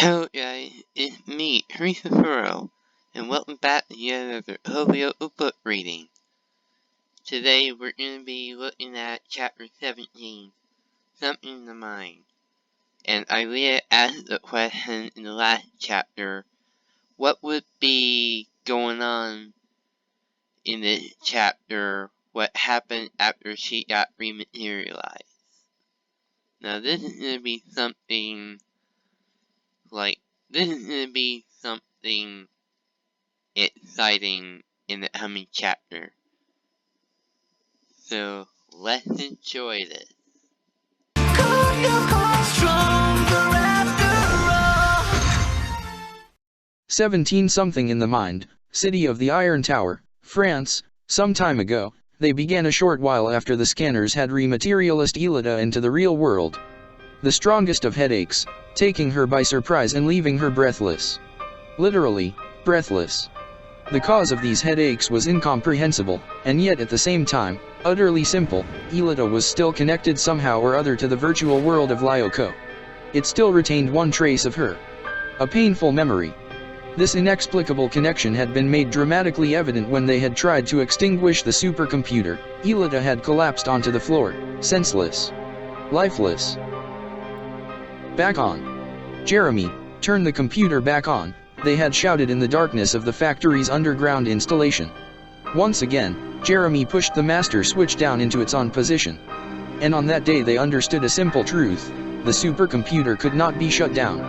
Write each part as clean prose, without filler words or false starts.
Hello guys, it's me, Christopher, and welcome back to yet another Lyoko book reading. Today we're going to be looking at chapter 17, Something in the Mind. And I really asked the question in the last chapter, what would be going on in this chapter, what happened after she got rematerialized. Now this is going to be something exciting in the coming chapter. So let's enjoy this. 17 Something in the Mind, City of the Iron Tower, France. Some time ago, they began a short while after the scanners had rematerialized Elida into the real world. The strongest of headaches, taking her by surprise and leaving her breathless. Literally, breathless. The cause of these headaches was incomprehensible, and yet at the same time, utterly simple. Elida was still connected somehow or other to the virtual world of Lyoko. It still retained one trace of her. A painful memory. This inexplicable connection had been made dramatically evident when they had tried to extinguish the supercomputer. Elida had collapsed onto the floor, senseless. Lifeless. Back on. Jeremy, turn the computer back on, they had shouted in the darkness of the factory's underground installation. Once again, Jeremy pushed the master switch down into its on position. And on that day they understood a simple truth: the supercomputer could not be shut down.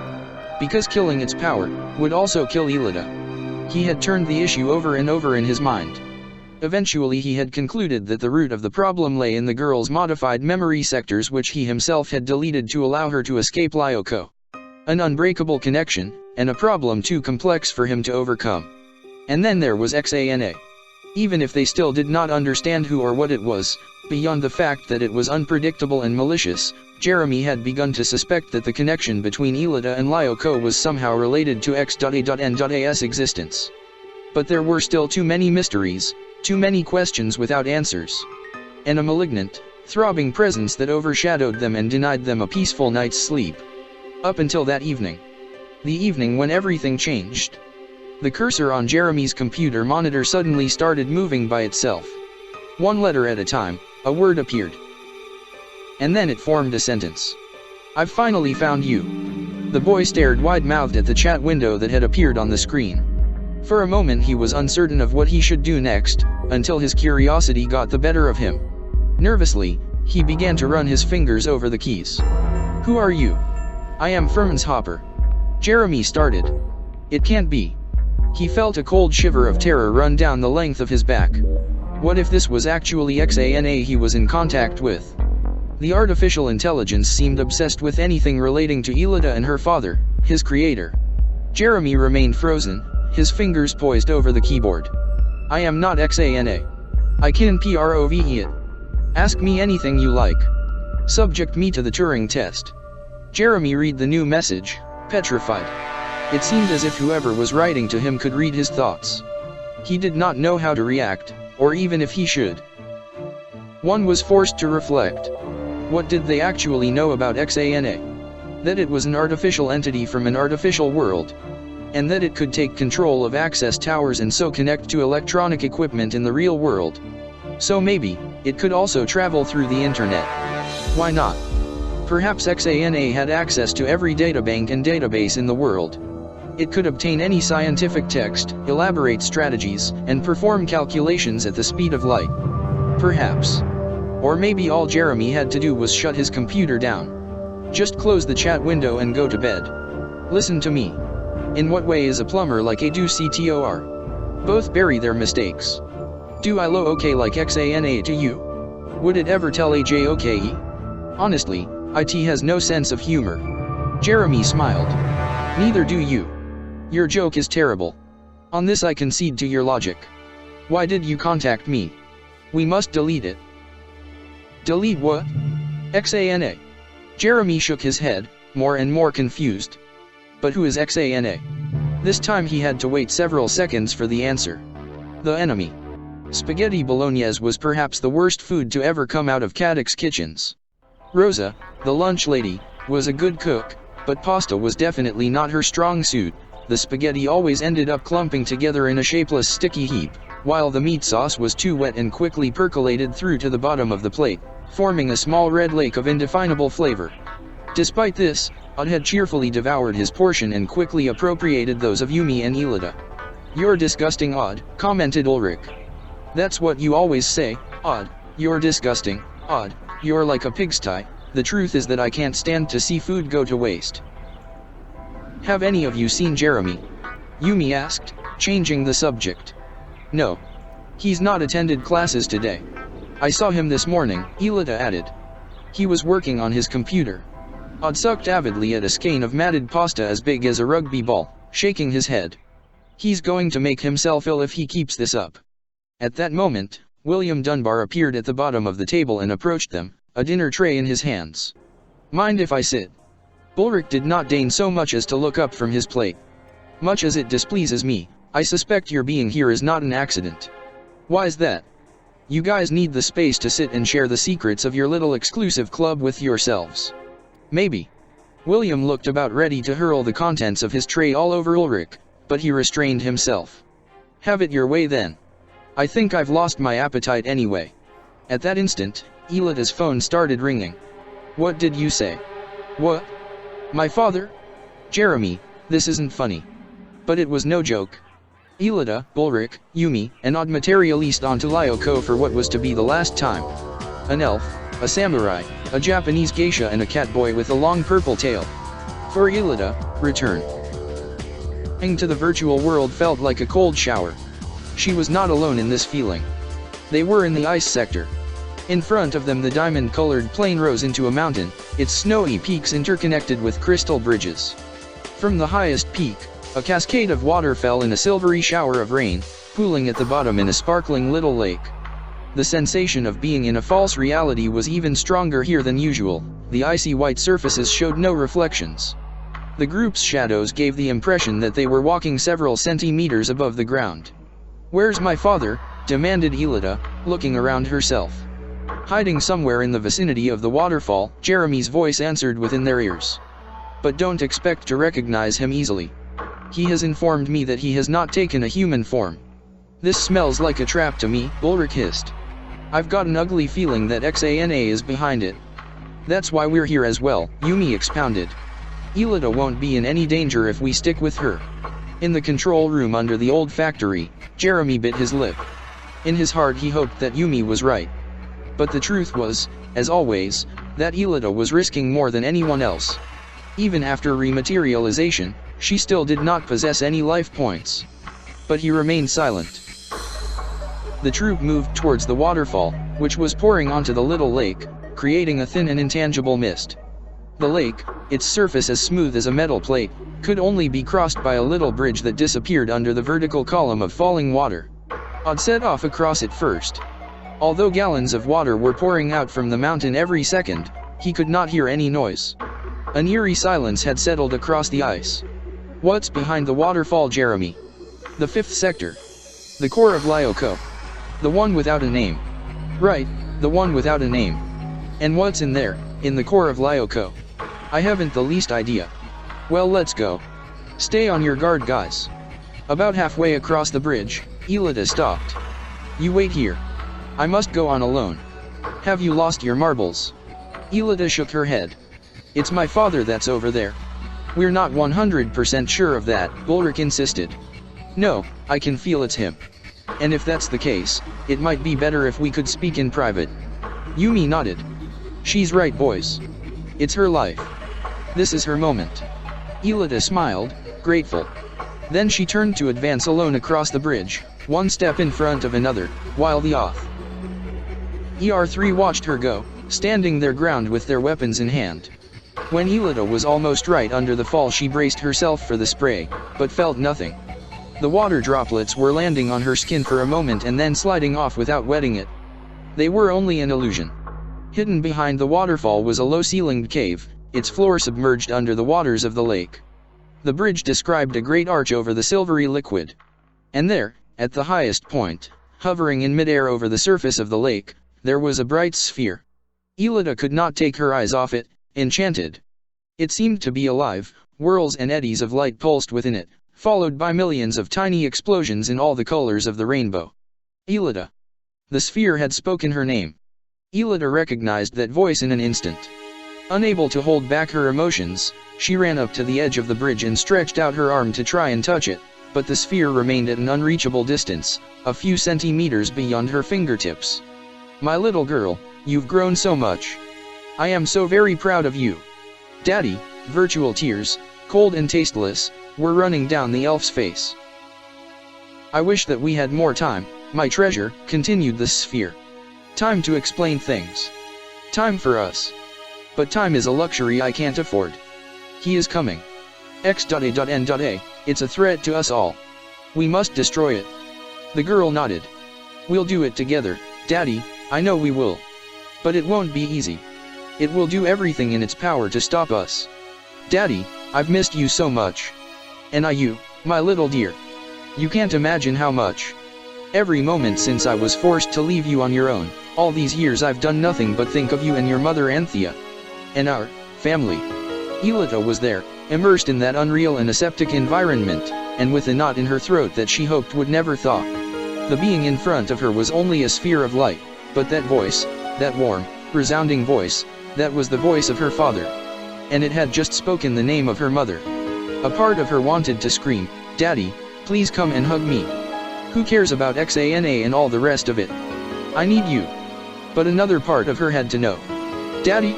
Because killing its power would also kill Elida. He had turned the issue over and over in his mind. Eventually he had concluded that the root of the problem lay in the girl's modified memory sectors, which he himself had deleted to allow her to escape Lyoko. An unbreakable connection, and a problem too complex for him to overcome. And then there was Xana. Even if they still did not understand who or what it was, beyond the fact that it was unpredictable and malicious, Jeremy had begun to suspect that the connection between Elida and Lyoko was somehow related to X.A.N.A.'s existence. But there were still too many mysteries, too many questions without answers. And a malignant, throbbing presence that overshadowed them and denied them a peaceful night's sleep. Up until that evening. The evening when everything changed. The cursor on Jeremy's computer monitor suddenly started moving by itself. One letter at a time, a word appeared. And then it formed a sentence. "I've finally found you." The boy stared wide-mouthed at the chat window that had appeared on the screen. For a moment he was uncertain of what he should do next, until his curiosity got the better of him. Nervously, he began to run his fingers over the keys. "Who are you?" "I am Franz Hopper." Jeremy started. "It can't be." He felt a cold shiver of terror run down the length of his back. What if this was actually Xana he was in contact with? The artificial intelligence seemed obsessed with anything relating to Elida and her father, his creator. Jeremy remained frozen, his fingers poised over the keyboard. "I am not Xana. I can prove it. Ask me anything you like. Subject me to the Turing test." Jeremy read the new message, petrified. It seemed as if whoever was writing to him could read his thoughts. He did not know how to react, or even if he should. One was forced to reflect. What did they actually know about Xana? That it was an artificial entity from an artificial world. And that it could take control of access towers and so connect to electronic equipment in the real world. So maybe, it could also travel through the internet. Why not? Perhaps Xana had access to every databank and database in the world. It could obtain any scientific text, elaborate strategies, and perform calculations at the speed of light. Perhaps. Or maybe all Jeremy had to do was shut his computer down. Just close the chat window and go to bed. Listen to me. In what way is a plumber like a do CTOR? Both bury their mistakes. Do I lo okay like Xana to you? Would it ever tell AJ okay? Honestly, IT has no sense of humor. Jeremy smiled. Neither do you. Your joke is terrible. On this I concede to your logic. Why did you contact me? We must delete it. Delete what? Xana. Jeremy shook his head, more and more confused. But who is Xana? This time he had to wait several seconds for the answer. The enemy. Spaghetti bolognese was perhaps the worst food to ever come out of Caddick's kitchens. Rosa, the lunch lady, was a good cook, But pasta was definitely not her strong suit. The spaghetti always ended up clumping together in a shapeless sticky heap, while the meat sauce was too wet and quickly percolated through to the bottom of the plate, forming a small red lake of indefinable flavor. Despite this, Odd had cheerfully devoured his portion and quickly appropriated those of Yumi and Illida. "You're disgusting, Odd," commented Ulrich. "That's what you always say, Odd. You're disgusting, Odd. You're like a pigsty. The truth is that I can't stand to see food go to waste." "Have any of you seen Jeremy?" Yumi asked, changing the subject. "No. He's not attended classes today. I saw him this morning," Illida added. "He was working on his computer." Odd sucked avidly at a skein of matted pasta as big as a rugby ball, shaking his head. "He's going to make himself ill if he keeps this up." At that moment, William Dunbar appeared at the bottom of the table and approached them, a dinner tray in his hands. "Mind if I sit?" Ulrich did not deign so much as to look up from his plate. "Much as it displeases me, I suspect your being here is not an accident." "Why's that?" "You guys need the space to sit and share the secrets of your little exclusive club with yourselves." "Maybe." William looked about ready to hurl the contents of his tray all over Ulrich, but he restrained himself. "Have it your way then. I think I've lost my appetite anyway." At that instant, Illida's phone started ringing. "What did you say?" "What? My father?" "Jeremy, this isn't funny." But it was no joke. Illida, Ulrich, Yumi, and Odd materialized onto Lyoko for what was to be the last time. An elf, a samurai, a Japanese geisha and a catboy with a long purple tail. For Illida, returning to the virtual world felt like a cold shower. She was not alone in this feeling. They were in the ice sector. In front of them the diamond-colored plain rose into a mountain, its snowy peaks interconnected with crystal bridges. From the highest peak, a cascade of water fell in a silvery shower of rain, pooling at the bottom in a sparkling little lake. The sensation of being in a false reality was even stronger here than usual. The icy white surfaces showed no reflections. The group's shadows gave the impression that they were walking several centimeters above the ground. "Where's my father?" demanded Illida, looking around herself. Hiding somewhere in the vicinity of the waterfall, Jeremy's voice answered within their ears. "But don't expect to recognize him easily. He has informed me that he has not taken a human form." "This smells like a trap to me," Ulrich hissed. "I've got an ugly feeling that Xana is behind it." "That's why we're here as well," Yumi expounded. "Illida won't be in any danger if we stick with her." In the control room under the old factory, Jeremy bit his lip. In his heart he hoped that Yumi was right. But the truth was, as always, that Illida was risking more than anyone else. Even after rematerialization, she still did not possess any life points. But he remained silent. The troop moved towards the waterfall, which was pouring onto the little lake, creating a thin and intangible mist. The lake, its surface as smooth as a metal plate, could only be crossed by a little bridge that disappeared under the vertical column of falling water. Odd set off across it first. Although gallons of water were pouring out from the mountain every second, he could not hear any noise. An eerie silence had settled across the ice. "What's behind the waterfall, Jeremy?" "The fifth sector. The core of Lyoko. The one without a name." "Right, the one without a name. And what's in there, in the core of Lyoko?" "I haven't the least idea." "Well, let's go. Stay on your guard, guys." About halfway across the bridge, Illida stopped. "You wait here. I must go on alone." "Have you lost your marbles?" Illida shook her head. "It's my father that's over there." "We're not 100% sure of that," Ulrich insisted. "No, I can feel it's him. And if that's the case, it might be better if we could speak in private." Yumi nodded. "She's right, boys. It's her life. This is her moment." Illida smiled, grateful. Then she turned to advance alone across the bridge, one step in front of another, while the ER3 watched her go, standing their ground with their weapons in hand. When Illida was almost right under the fall, she braced herself for the spray, but felt nothing. The water droplets were landing on her skin for a moment and then sliding off without wetting it. They were only an illusion. Hidden behind the waterfall was a low-ceilinged cave, its floor submerged under the waters of the lake. The bridge described a great arch over the silvery liquid. And there, at the highest point, hovering in midair over the surface of the lake, there was a bright sphere. Illida could not take her eyes off it, enchanted. It seemed to be alive, whirls and eddies of light pulsed within it, followed by millions of tiny explosions in all the colors of the rainbow. Elida. The sphere had spoken her name. Elida recognized that voice in an instant. Unable to hold back her emotions, she ran up to the edge of the bridge and stretched out her arm to try and touch it, but the sphere remained at an unreachable distance, a few centimeters beyond her fingertips. My little girl, you've grown so much. I am so very proud of you. Daddy, virtual tears, cold and tasteless, were running down the elf's face. I wish that we had more time, my treasure, continued the sphere. Time to explain things. Time for us. But time is a luxury I can't afford. He is coming. X.A.N.A, it's a threat to us all. We must destroy it. The girl nodded. We'll do it together, Daddy, I know we will. But it won't be easy. It will do everything in its power to stop us. Daddy, I've missed you so much. And you, my little dear. You can't imagine how much. Every moment since I was forced to leave you on your own, all these years I've done nothing but think of you and your mother Anthea. And our family. Elita was there, immersed in that unreal and aseptic environment, and with a knot in her throat that she hoped would never thaw. The being in front of her was only a sphere of light, but that voice, that warm, resounding voice, that was the voice of her father. And it had just spoken the name of her mother. A part of her wanted to scream, Daddy, please come and hug me. Who cares about XANA and all the rest of it? I need you. But another part of her had to know. Daddy?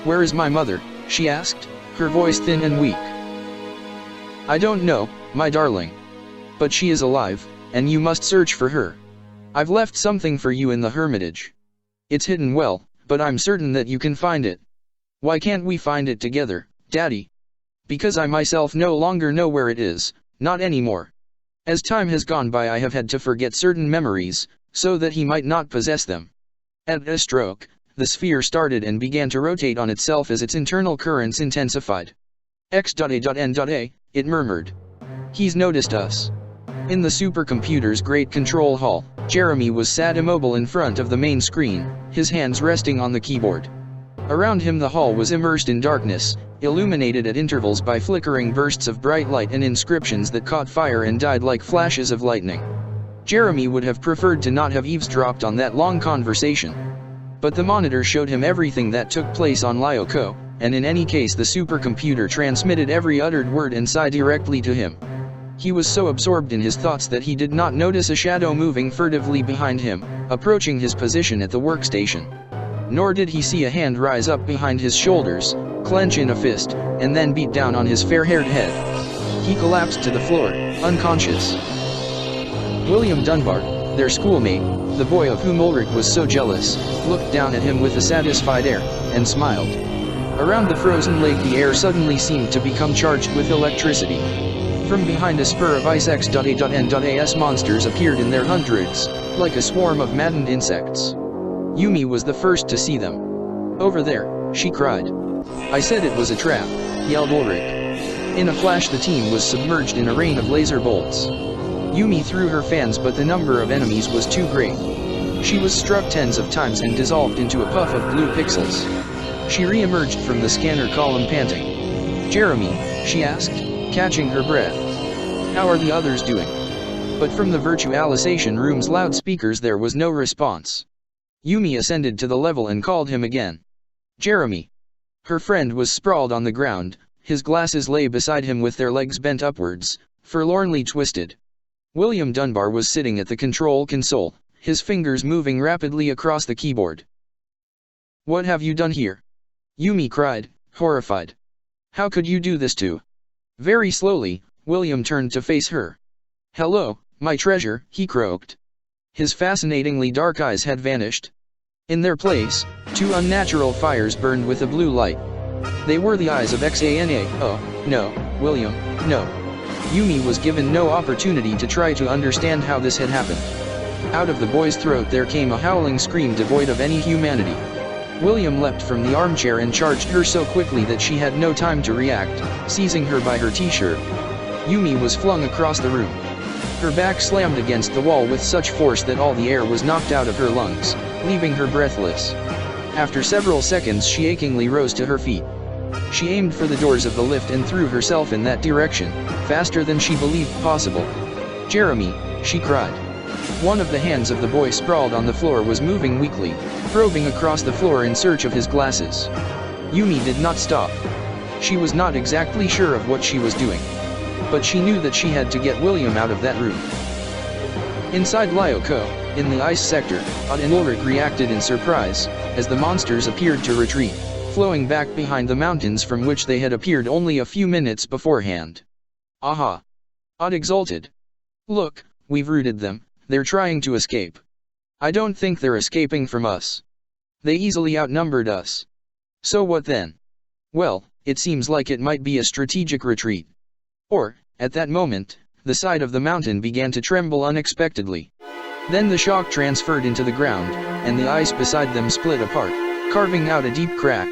Where is my mother? She asked, her voice thin and weak. I don't know, my darling. But she is alive, and you must search for her. I've left something for you in the hermitage. It's hidden well, but I'm certain that you can find it. Why can't we find it together, Daddy? Because I myself no longer know where it is, not anymore. As time has gone by I have had to forget certain memories, so that he might not possess them. At a stroke, the sphere started and began to rotate on itself as its internal currents intensified. X.A.N.A, it murmured. He's noticed us. In the supercomputer's great control hall, Jeremy was sat immobile in front of the main screen, his hands resting on the keyboard. Around him the hall was immersed in darkness, illuminated at intervals by flickering bursts of bright light and inscriptions that caught fire and died like flashes of lightning. Jeremy would have preferred to not have eavesdropped on that long conversation. But the monitor showed him everything that took place on Lyoko, and in any case the supercomputer transmitted every uttered word and sigh directly to him. He was so absorbed in his thoughts that he did not notice a shadow moving furtively behind him, approaching his position at the workstation. Nor did he see a hand rise up behind his shoulders, clench in a fist, and then beat down on his fair-haired head. He collapsed to the floor, unconscious. William Dunbar, their schoolmate, the boy of whom Ulrich was so jealous, looked down at him with a satisfied air, and smiled. Around the frozen lake the air suddenly seemed to become charged with electricity. From behind a spur of ice X.A.N.A.'s monsters appeared in their hundreds, like a swarm of maddened insects. Yumi was the first to see them. Over there, she cried. I said it was a trap, yelled Ulrich. In a flash the team was submerged in a rain of laser bolts. Yumi threw her fans but the number of enemies was too great. She was struck tens of times and dissolved into a puff of blue pixels. She re-emerged from the scanner column panting. Jeremy, she asked, catching her breath. How are the others doing? But from the virtualization room's loudspeakers there was no response. Yumi ascended to the level and called him again. Jeremy. Her friend was sprawled on the ground, his glasses lay beside him with their legs bent upwards, forlornly twisted. William Dunbar was sitting at the control console, his fingers moving rapidly across the keyboard. What have you done here? Yumi cried, horrified. How could you do this to? Very slowly, William turned to face her. Hello, my treasure, he croaked. His fascinatingly dark eyes had vanished. In their place, two unnatural fires burned with a blue light. They were the eyes of XANA. Oh, no, William, no. Yumi was given no opportunity to try to understand how this had happened. Out of the boy's throat there came a howling scream devoid of any humanity. William leapt from the armchair and charged her so quickly that she had no time to react, seizing her by her t-shirt. Yumi was flung across the room. Her back slammed against the wall with such force that all the air was knocked out of her lungs, leaving her breathless. After several seconds she achingly rose to her feet. She aimed for the doors of the lift and threw herself in that direction, faster than she believed possible. "Jeremy," she cried. One of the hands of the boy sprawled on the floor was moving weakly, probing across the floor in search of his glasses. Yumi did not stop. She was not exactly sure of what she was doing, but she knew that she had to get William out of that room. Inside Lyoko, in the ice sector, Odd and Ulrich reacted in surprise, as the monsters appeared to retreat, flowing back behind the mountains from which they had appeared only a few minutes beforehand. "Aha!" Odd exulted. "Look, we've routed them, they're trying to escape. I don't think they're escaping from us. They easily outnumbered us. So what then? Well, it seems like it might be a strategic retreat." Or, at that moment, the side of the mountain began to tremble unexpectedly. Then the shock transferred into the ground, and the ice beside them split apart, carving out a deep crack.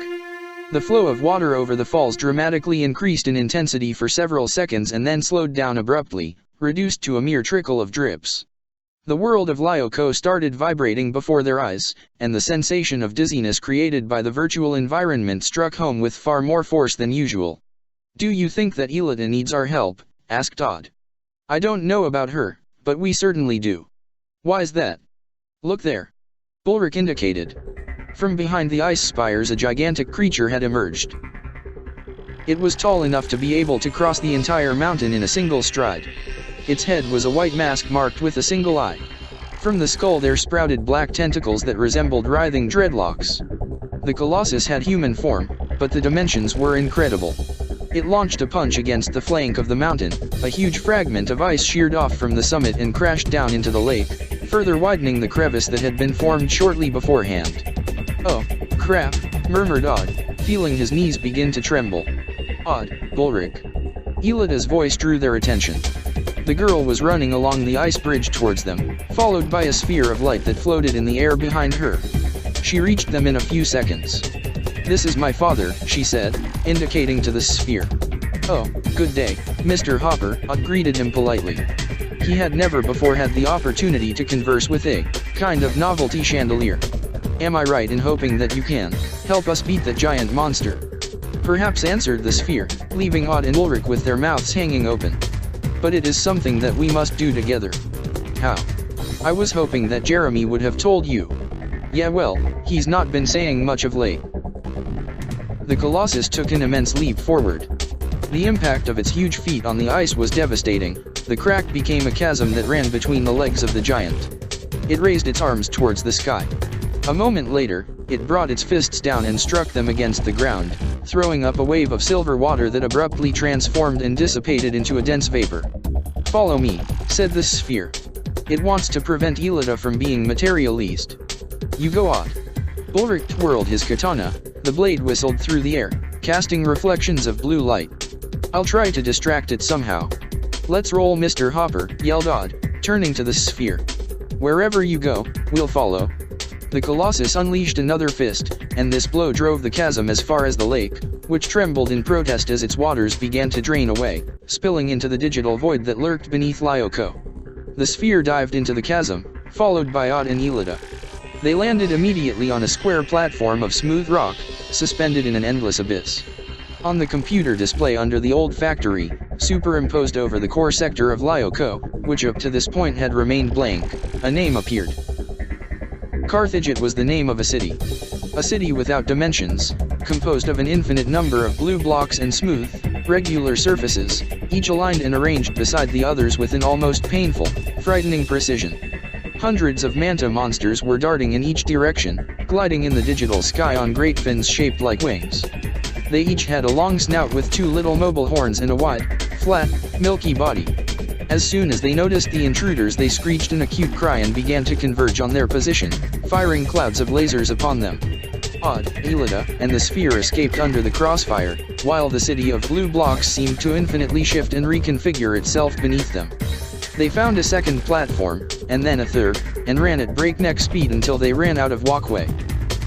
The flow of water over the falls dramatically increased in intensity for several seconds and then slowed down abruptly, reduced to a mere trickle of drips. The world of Lyoko started vibrating before their eyes, and the sensation of dizziness created by the virtual environment struck home with far more force than usual. "Do you think that Elida needs our help?" asked Odd. "I don't know about her, but we certainly do." "Why's that?" "Look there." Ulrich indicated. From behind the ice spires a gigantic creature had emerged. It was tall enough to be able to cross the entire mountain in a single stride. Its head was a white mask marked with a single eye. From the skull there sprouted black tentacles that resembled writhing dreadlocks. The colossus had human form, but the dimensions were incredible. It launched a punch against the flank of the mountain, a huge fragment of ice sheared off from the summit and crashed down into the lake, further widening the crevice that had been formed shortly beforehand. "Oh, crap," murmured Odd, feeling his knees begin to tremble. "Odd, Ulrich." Elida's voice drew their attention. The girl was running along the ice bridge towards them, followed by a sphere of light that floated in the air behind her. She reached them in a few seconds. "This is my father," she said, indicating to the sphere. "Oh, good day, Mr. Hopper," Odd greeted him politely. He had never before had the opportunity to converse with a kind of novelty chandelier. "Am I right in hoping that you can help us beat that giant monster?" "Perhaps," answered the sphere, leaving Odd and Ulrich with their mouths hanging open. "But it is something that we must do together." "How?" "I was hoping that Jeremy would have told you." "Yeah, well, he's not been saying much of late." The colossus took an immense leap forward. The impact of its huge feet on the ice was devastating. The crack became a chasm that ran between the legs of the giant. It raised its arms towards the sky. A moment later, it brought its fists down and struck them against the ground, throwing up a wave of silver water that abruptly transformed and dissipated into a dense vapor. "Follow me," said the sphere. "It wants to prevent Elida from being materialized." "You go on." Ulrich twirled his katana. The blade whistled through the air, casting reflections of blue light. "I'll try to distract it somehow." "Let's roll, Mr. Hopper," yelled Odd, turning to the sphere. "Wherever you go, we'll follow." The colossus unleashed another fist, and this blow drove the chasm as far as the lake, which trembled in protest as its waters began to drain away, spilling into the digital void that lurked beneath Lyoko. The sphere dived into the chasm, followed by Odd and Elida. They landed immediately on a square platform of smooth rock, suspended in an endless abyss. On the computer display under the old factory, superimposed over the core sector of Lyoko, which up to this point had remained blank, a name appeared. Carthage. It was the name of a city. A city without dimensions, composed of an infinite number of blue blocks and smooth, regular surfaces, each aligned and arranged beside the others with an almost painful, frightening precision. Hundreds of manta monsters were darting in each direction, gliding in the digital sky on great fins shaped like wings. They each had a long snout with two little mobile horns and a wide, flat, milky body. As soon as they noticed the intruders, they screeched an acute cry and began to converge on their position, firing clouds of lasers upon them. Odd, Elida, and the sphere escaped under the crossfire, while the city of blue blocks seemed to infinitely shift and reconfigure itself beneath them. They found a second platform, and then a third, and ran at breakneck speed until they ran out of walkway.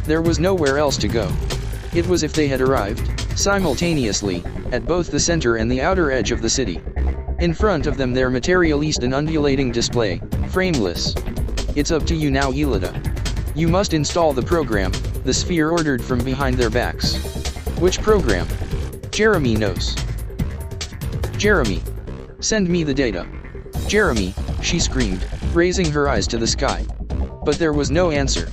There was nowhere else to go. It was if they had arrived, simultaneously, at both the center and the outer edge of the city. In front of them there materialized an undulating display, frameless. "It's up to you now, Elida. You must install the program," the sphere ordered from behind their backs. Which program? Jeremy knows. Jeremy. Send me the data. Jeremy, she screamed, raising her eyes to the sky. But there was no answer.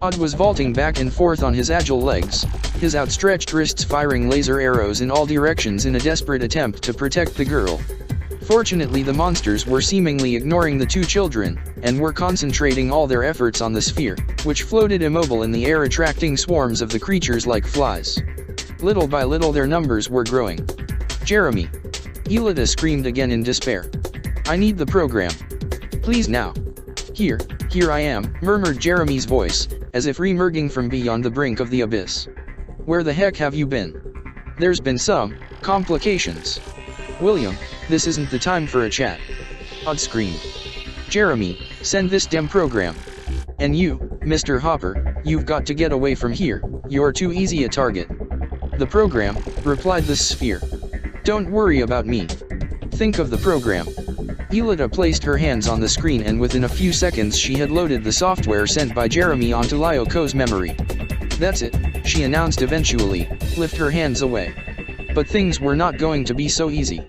Odd was vaulting back and forth on his agile legs, his outstretched wrists firing laser arrows in all directions in a desperate attempt to protect the girl. Fortunately, the monsters were seemingly ignoring the two children, and were concentrating all their efforts on the sphere, which floated immobile in the air, attracting swarms of the creatures like flies. Little by little their numbers were growing. Jeremy. Elida screamed again in despair. I need the program. Please now. Here I am, murmured Jeremy's voice, as if reemerging from beyond the brink of the abyss. Where the heck have you been? There's been some complications. William, this isn't the time for a chat. Odd screamed. Jeremy, send this damn program. And you, Mr. Hopper, you've got to get away from here, you're too easy a target. The program, replied the sphere. Don't worry about me. Think of the program. Elida placed her hands on the screen, and within a few seconds she had loaded the software sent by Jeremy onto Lyoko's memory. That's it, she announced eventually, lift her hands away. But things were not going to be so easy.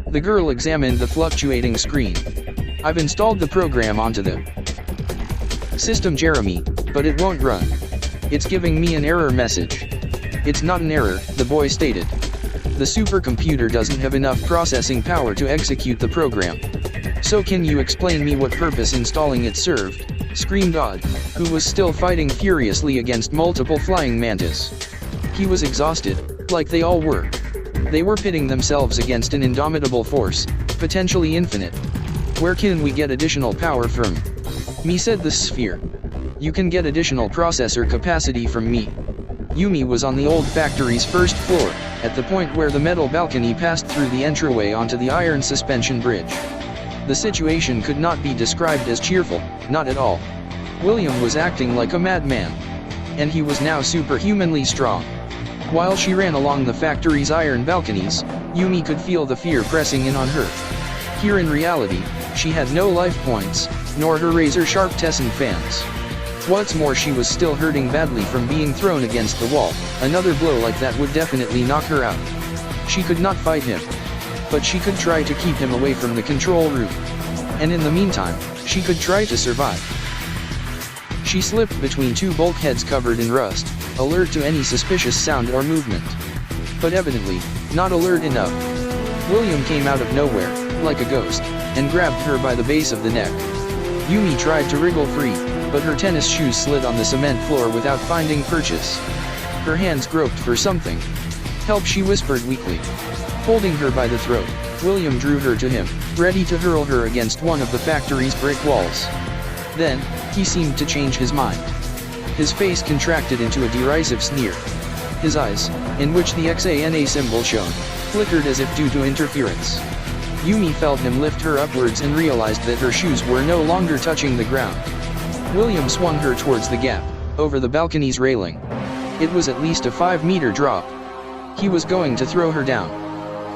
The girl examined the fluctuating screen. I've installed the program onto the system, Jeremy, but it won't run. It's giving me an error message. It's not an error, the boy stated. The supercomputer doesn't have enough processing power to execute the program. So can you explain me what purpose installing it served? Screamed Odd, who was still fighting furiously against multiple flying mantis. He was exhausted, like they all were. They were pitting themselves against an indomitable force, potentially infinite. Where can we get additional power from? Me, said the sphere. You can get additional processor capacity from me. Yumi was on the old factory's first floor, at the point where the metal balcony passed through the entryway onto the iron suspension bridge. The situation could not be described as cheerful, not at all. William was acting like a madman. And he was now superhumanly strong. While she ran along the factory's iron balconies, Yumi could feel the fear pressing in on her. Here in reality, she had no life points, nor her razor-sharp Tesson fans. What's more, she was still hurting badly from being thrown against the wall. Another blow like that would definitely knock her out. She could not fight him. But she could try to keep him away from the control room. And in the meantime, she could try to survive. She slipped between two bulkheads covered in rust, alert to any suspicious sound or movement. But evidently, not alert enough. William came out of nowhere, like a ghost, and grabbed her by the base of the neck. Yumi tried to wriggle free, but her tennis shoes slid on the cement floor without finding purchase. Her hands groped for something. Help, she whispered weakly. Holding her by the throat, William drew her to him, ready to hurl her against one of the factory's brick walls. Then, he seemed to change his mind. His face contracted into a derisive sneer. His eyes, in which the XANA symbol shone, flickered as if due to interference. Yumi felt him lift her upwards and realized that her shoes were no longer touching the ground. William swung her towards the gap, over the balcony's railing. It was at least a 5-meter drop. He was going to throw her down.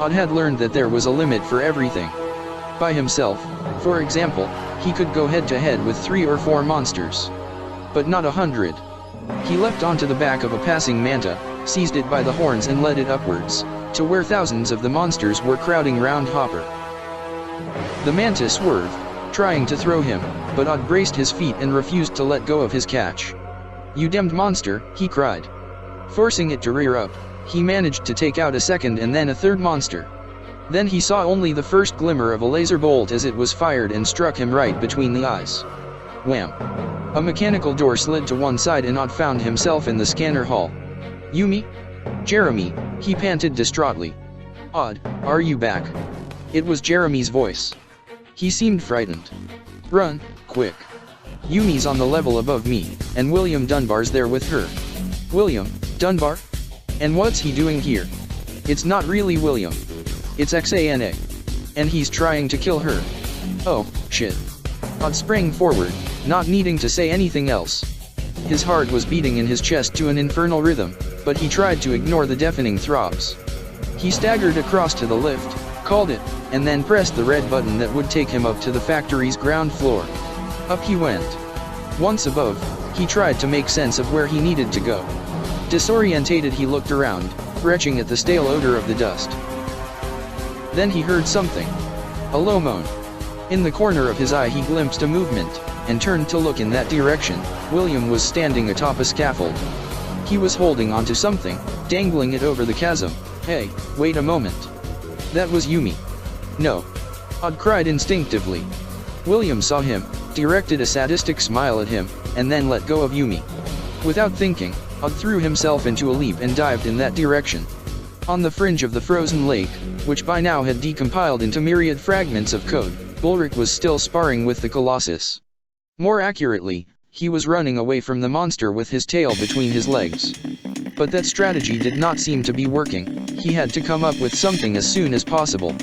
Odd had learned that there was a limit for everything. By himself, for example, he could go head-to-head with 3 or 4 monsters. But not 100. He leapt onto the back of a passing manta, seized it by the horns and led it upwards, to where thousands of the monsters were crowding round Hopper. The manta swerved, trying to throw him, but Odd braced his feet and refused to let go of his catch. "You damned monster," he cried. Forcing it to rear up, he managed to take out a second and then a third monster. Then he saw only the first glimmer of a laser bolt as it was fired and struck him right between the eyes. Wham! A mechanical door slid to one side and Odd found himself in the scanner hall. "Yumi? Jeremy," he panted distraughtly. "Odd, are you back?" It was Jeremy's voice. He seemed frightened. "Run, quick. Yumi's on the level above me, and William Dunbar's there with her." "William Dunbar? And what's he doing here?" "It's not really William. It's XANA. And he's trying to kill her." "Oh, shit." Odd sprang forward, not needing to say anything else. His heart was beating in his chest to an infernal rhythm, but he tried to ignore the deafening throbs. He staggered across to the lift, called it, and then pressed the red button that would take him up to the factory's ground floor. Up he went. Once above, he tried to make sense of where he needed to go. Disorientated, he looked around, retching at the stale odor of the dust. Then he heard something. A low moan. In the corner of his eye he glimpsed a movement, and turned to look in that direction. William was standing atop a scaffold. He was holding onto something, dangling it over the chasm. "Hey, wait a moment. That was Yumi." "No." Odd cried instinctively. William saw him, directed a sadistic smile at him, and then let go of Yumi. Without thinking, Odd threw himself into a leap and dived in that direction. On the fringe of the frozen lake, which by now had decompiled into myriad fragments of code, Ulrich was still sparring with the Colossus. More accurately, he was running away from the monster with his tail between his legs. But that strategy did not seem to be working. He had to come up with something as soon as possible.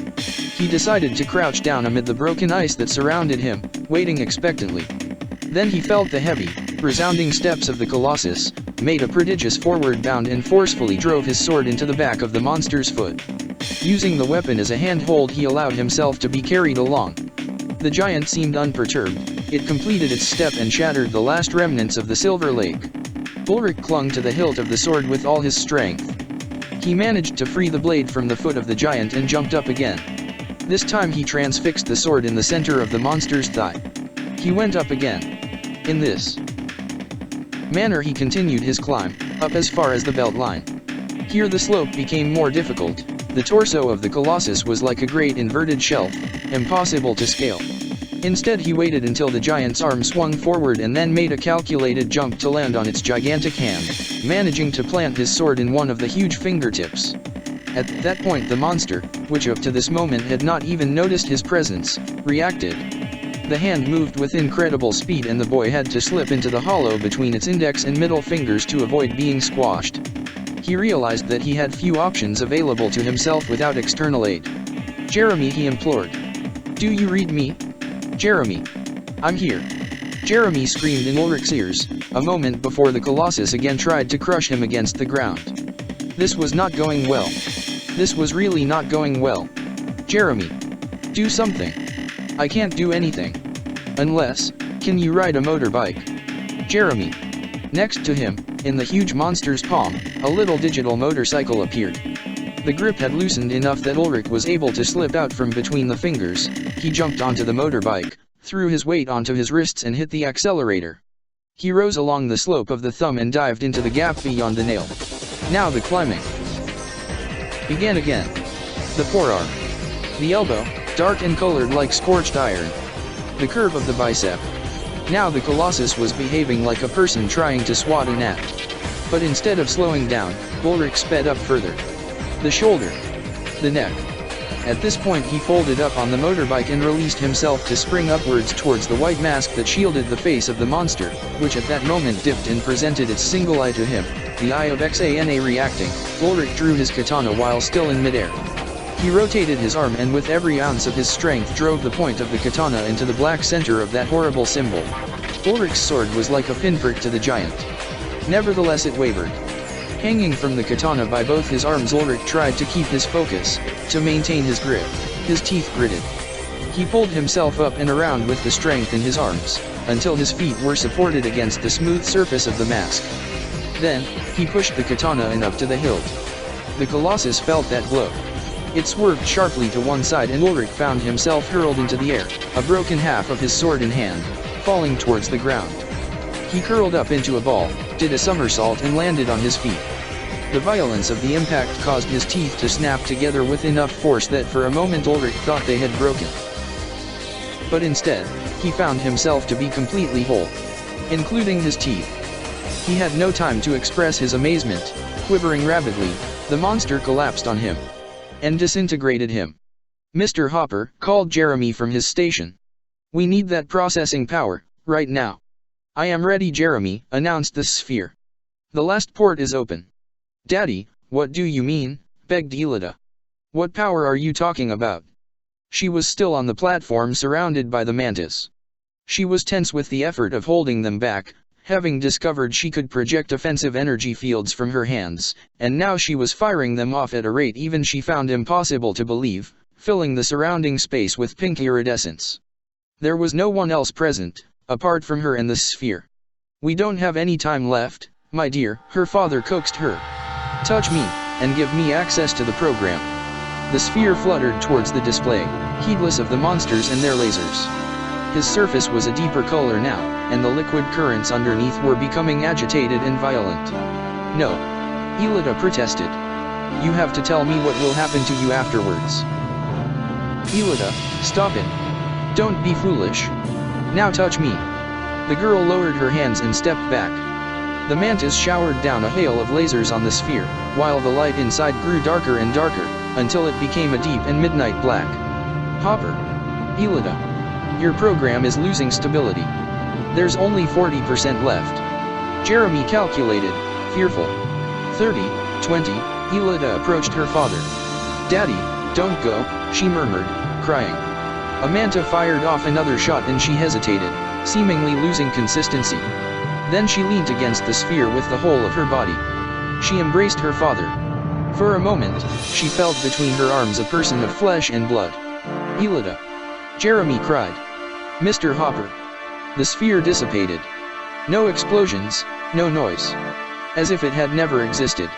He decided to crouch down amid the broken ice that surrounded him, waiting expectantly. Then he felt the heavy, resounding steps of the Colossus, made a prodigious forward bound and forcefully drove his sword into the back of the monster's foot. Using the weapon as a handhold, he allowed himself to be carried along. The giant seemed unperturbed. It completed its step and shattered the last remnants of the silver lake. Ulrich clung to the hilt of the sword with all his strength. He managed to free the blade from the foot of the giant and jumped up again. This time he transfixed the sword in the center of the monster's thigh. He went up again. In this manner he continued his climb, up as far as the belt line. Here the slope became more difficult. The torso of the Colossus was like a great inverted shelf, impossible to scale. Instead he waited until the giant's arm swung forward and then made a calculated jump to land on its gigantic hand, managing to plant his sword in one of the huge fingertips. At that point the monster, which up to this moment had not even noticed his presence, reacted. The hand moved with incredible speed and the boy had to slip into the hollow between its index and middle fingers to avoid being squashed. He realized that he had few options available to himself without external aid. "Jeremy," he implored. "Do you read me? Jeremy. I'm here." Jeremy screamed in Ulrich's ears, a moment before the Colossus again tried to crush him against the ground. This was not going well. This was really not going well. "Jeremy. Do something." "I can't do anything. Unless, can you ride a motorbike?" "Jeremy." Next to him, in the huge monster's palm, a little digital motorcycle appeared. The grip had loosened enough that Ulrich was able to slip out from between the fingers. He jumped onto the motorbike, threw his weight onto his wrists and hit the accelerator. He rose along the slope of the thumb and dived into the gap beyond the nail. Now the climbing began again. The forearm. The elbow, dark and colored like scorched iron. The curve of the bicep. Now the Colossus was behaving like a person trying to swat a gnat. But instead of slowing down, Ulrich sped up further. The shoulder. The neck. At this point he folded up on the motorbike and released himself to spring upwards towards the white mask that shielded the face of the monster, which at that moment dipped and presented its single eye to him, the eye of Xana reacting. Ulrich drew his katana while still in midair. He rotated his arm and with every ounce of his strength drove the point of the katana into the black center of that horrible symbol. Ulrich's sword was like a pinprick to the giant. Nevertheless it wavered. Hanging from the katana by both his arms, Ulrich tried to keep his focus, to maintain his grip. His teeth gritted. He pulled himself up and around with the strength in his arms, until his feet were supported against the smooth surface of the mask. Then, he pushed the katana in up to the hilt. The Colossus felt that blow. It swerved sharply to one side and Ulrich found himself hurled into the air, a broken half of his sword in hand, falling towards the ground. He curled up into a ball, did a somersault and landed on his feet. The violence of the impact caused his teeth to snap together with enough force that for a moment Ulrich thought they had broken. But instead, he found himself to be completely whole, including his teeth. He had no time to express his amazement. Quivering rapidly, the monster collapsed on him and disintegrated him. "Mr. Hopper," called Jeremy from his station. "We need that processing power, right now." "I am ready, Jeremy," announced the sphere. "The last port is open." "Daddy, what do you mean?" begged Elida. "What power are you talking about?" She was still on the platform surrounded by the mantis. She was tense with the effort of holding them back, having discovered she could project offensive energy fields from her hands, and now she was firing them off at a rate even she found impossible to believe, filling the surrounding space with pink iridescence. There was no one else present, apart from her and the sphere. "We don't have any time left," My dear, her father coaxed her. Touch me, and give me access to the program. The sphere fluttered towards the display, heedless of the monsters and their lasers. His surface was a deeper color now, and the liquid currents underneath were becoming agitated and violent. No. Ellida protested. You have to tell me what will happen to you afterwards. Ellida, stop it. Don't be foolish. Now touch me. The girl lowered her hands and stepped back. The mantis showered down a hail of lasers on the sphere, while the light inside grew darker and darker, until it became a deep and midnight black. Hopper. Ellida. Your program is losing stability. There's only 40% left. Jeremy calculated, fearful. 30, 20, Ellida approached her father. Daddy, don't go, she murmured, crying. A manta fired off another shot and she hesitated, seemingly losing consistency. Then she leaned against the sphere with the whole of her body. She embraced her father. For a moment, she felt between her arms a person of flesh and blood. Ellida. Jeremy cried. Mr. Hopper. The sphere dissipated. No explosions, no noise. As if it had never existed.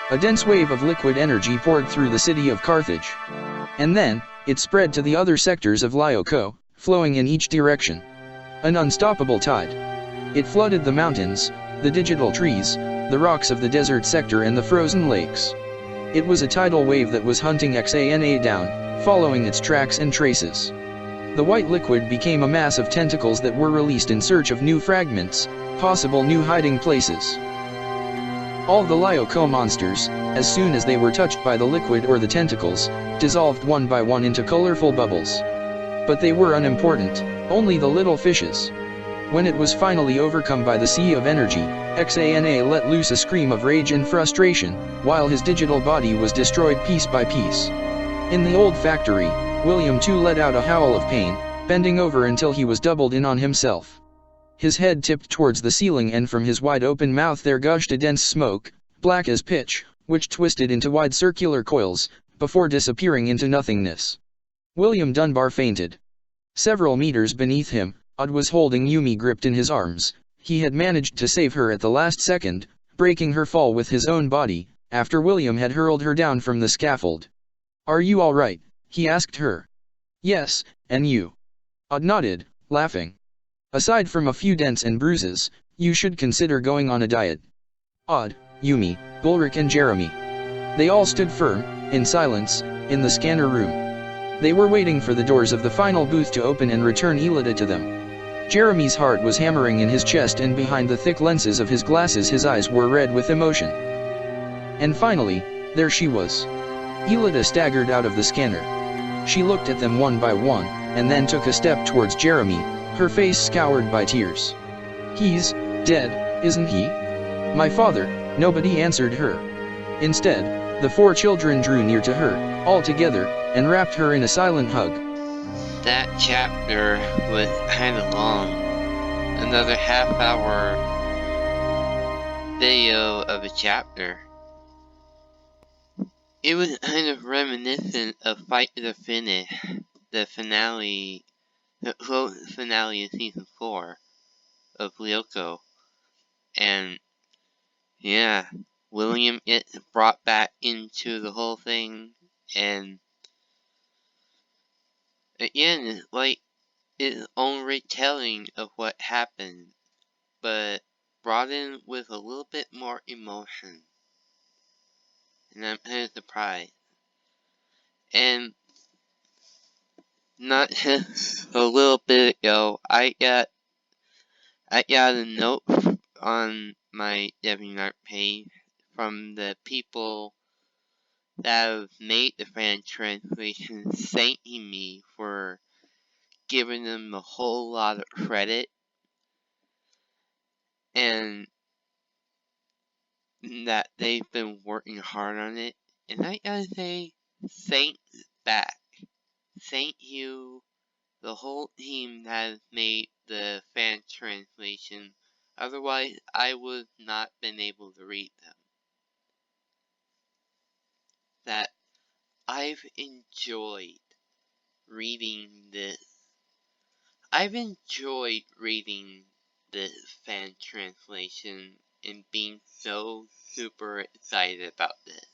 A dense wave of liquid energy poured through the city of Carthage. And then, it spread to the other sectors of Lyoko, flowing in each direction. An unstoppable tide. It flooded the mountains, the digital trees, the rocks of the desert sector and the frozen lakes. It was a tidal wave that was hunting Xana down, following its tracks and traces. The white liquid became a mass of tentacles that were released in search of new fragments, possible new hiding places. All the Lyoko monsters, as soon as they were touched by the liquid or the tentacles, dissolved one by one into colorful bubbles. But they were unimportant, only the little fishes. When it was finally overcome by the sea of energy, Xana let loose a scream of rage and frustration, while his digital body was destroyed piece by piece. In the old factory, William too let out a howl of pain, bending over until he was doubled in on himself. His head tipped towards the ceiling and from his wide-open mouth there gushed a dense smoke, black as pitch, which twisted into wide circular coils, before disappearing into nothingness. William Dunbar fainted. Several meters beneath him, Odd was holding Yumi gripped in his arms. He had managed to save her at the last second, breaking her fall with his own body, after William had hurled her down from the scaffold. Are you all right? He asked her. Yes, and you? Odd nodded, laughing. Aside from a few dents and bruises, you should consider going on a diet. Odd, Yumi, Ulrich and Jeremy. They all stood firm, in silence, in the scanner room. They were waiting for the doors of the final booth to open and return Ellida to them. Jeremy's heart was hammering in his chest and behind the thick lenses of his glasses his eyes were red with emotion. And finally, there she was. Ellida staggered out of the scanner. She looked at them one by one, and then took a step towards Jeremy, her face scoured by tears. He's dead, isn't he? My father. Nobody answered her. Instead, the four children drew near to her, all together, and wrapped her in a silent hug. That chapter was kinda long. Another half-hour video of a chapter. It was kind of reminiscent of Fight to the Finish, the finale, the quote finale of season 4 of Lyoko. And yeah, William gets brought back into the whole thing, and again, like its own retelling of what happened, but brought in with a little bit more emotion. And I'm kind of surprised. And not just a little bit ago, I got a note on my DeviantArt page from the people that have made the fan translation thanking me for giving them a whole lot of credit, and that they've been working hard on it. And I gotta say, thanks back. Thank you, the whole team that has made the fan translation. Otherwise, I would not been able to read them. That I've enjoyed reading this. I've enjoyed reading the fan translation and being so super excited about this.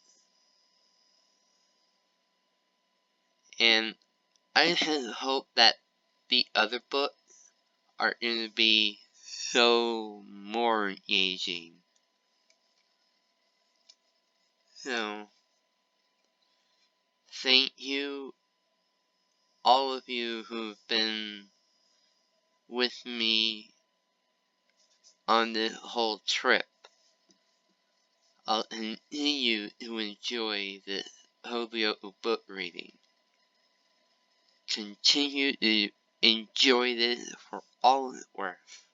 And I just hope that the other books are going to be so more engaging. So, thank you, all of you who've been with me on this whole trip. I'll continue to enjoy this Holyoke book reading. Continue to enjoy this for all it's worth.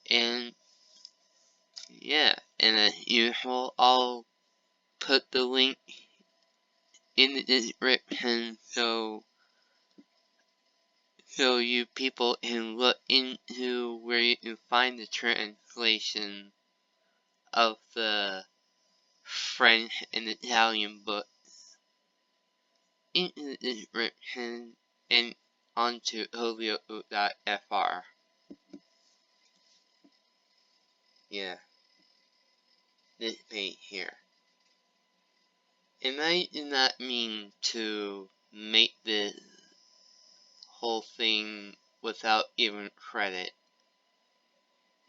And yeah, and as usual, I'll put the link in the description so you people can look into where you can find the translation of the French and Italian books into the description and onto holyoke.fr. Yeah, this page here. And I did not mean to make this whole thing without even credit.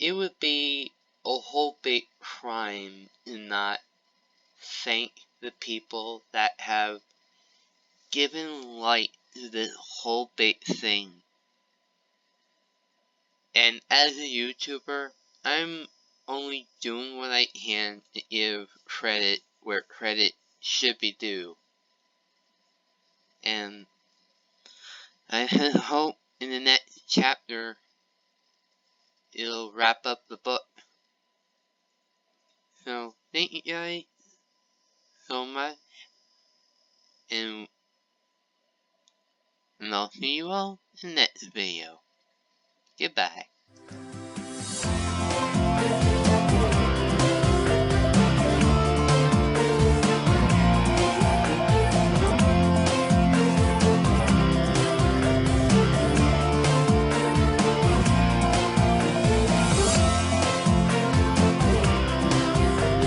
It would be a whole big crime to not thank the people that have given light to this whole big thing. And as a YouTuber, I'm only doing what I can to give credit where credit should be due. And I hope in the next chapter it'll wrap up the book. So, thank you guys so much. And I'll see you all in the next video. Goodbye.